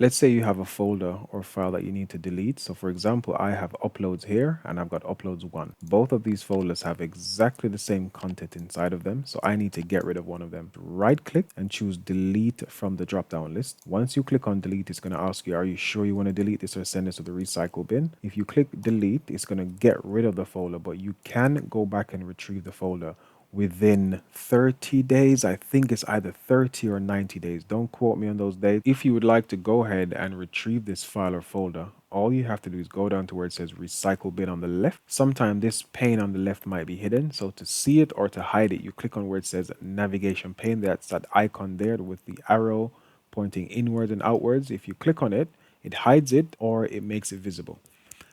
Let's say you have a folder or file that you need to delete. So for example, I have uploads here and I've got uploads one. Both of these folders have exactly the same content inside of them. So I need to get rid of one of them. Right click and choose delete from the drop down list. Once you click on delete, it's going to ask you, are you sure you want to delete this or send this to the recycle bin? If you click delete, it's going to get rid of the folder, but you can go back and retrieve the folder within 30 days. I think it's either 30 or 90 days. Don't quote me on those days. If you would like to go ahead and retrieve this file or folder, all you have to do is go down to where it says recycle bin on the left. Sometimes this pane on the left might be hidden. So to see it or to hide it, you click on where it says navigation pane. That's that icon there with the arrow pointing inwards and outwards. If you click on it, it hides it or it makes it visible.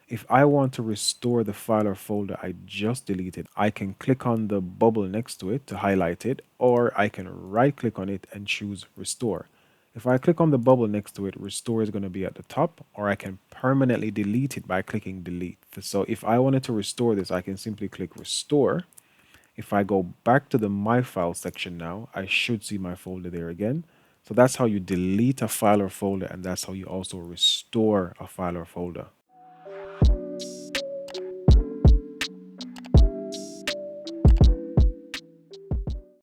If I want to restore the file or folder I just deleted, I can click on the bubble next to it to highlight it, or I can right click on it and choose restore. If I click on the bubble next to it, restore is going to be at the top, or I can permanently delete it by clicking delete. So if I wanted to restore this, I can simply click restore. If I go back to the my file section now, I should see my folder there again. So that's how you delete a file or folder, and that's how you also restore a file or folder.